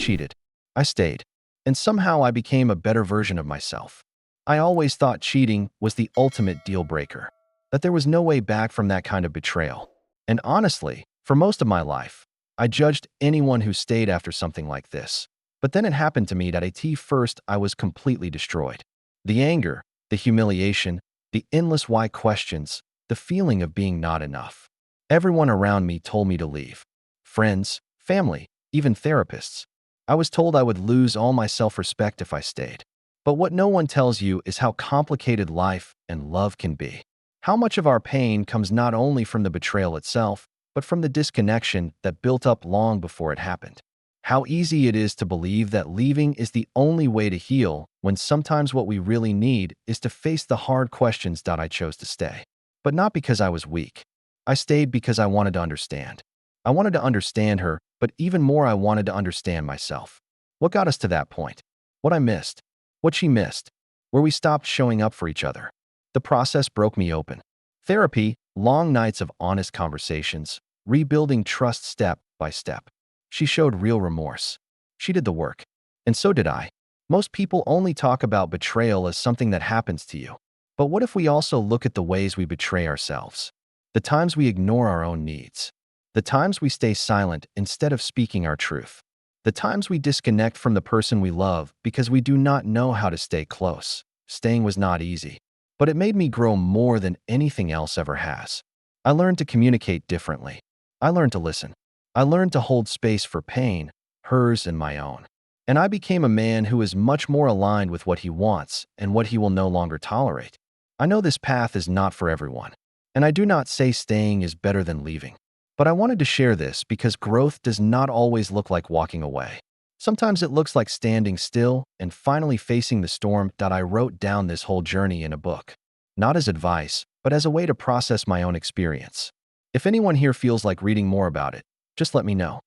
cheated. I stayed. And somehow I became a better version of myself. I always thought cheating was the ultimate deal breaker, that there was no way back from that kind of betrayal. And honestly, for most of my life, I judged anyone who stayed after something like this. But then it happened to me that at first I was completely destroyed. The anger, the humiliation, the endless why questions, the feeling of being not enough. Everyone around me told me to leave. Friends, family, even therapists. I was told I would lose all my self-respect if I stayed. But what no one tells you is how complicated life and love can be. How much of our pain comes not only from the betrayal itself, but from the disconnection that built up long before it happened. How easy it is to believe that leaving is the only way to heal, when sometimes what we really need is to face the hard questions. I chose to stay. But not because I was weak. I stayed because I wanted to understand. I wanted to understand her, but even more I wanted to understand myself. What got us to that point? What I missed? What she missed? Where we stopped showing up for each other? The process broke me open. Therapy, long nights of honest conversations, rebuilding trust step by step. She showed real remorse. She did the work. And so did I. Most people only talk about betrayal as something that happens to you. But what if we also look at the ways we betray ourselves? The times we ignore our own needs. The times we stay silent instead of speaking our truth. The times we disconnect from the person we love because we do not know how to stay close. Staying was not easy, but it made me grow more than anything else ever has. I learned to communicate differently. I learned to listen. I learned to hold space for pain, hers and my own. And I became a man who is much more aligned with what he wants and what he will no longer tolerate. I know this path is not for everyone, and I do not say staying is better than leaving. But I wanted to share this because growth does not always look like walking away. Sometimes it looks like standing still and finally facing the storm. I wrote down this whole journey in a book, not as advice, but as a way to process my own experience. If anyone here feels like reading more about it, just let me know.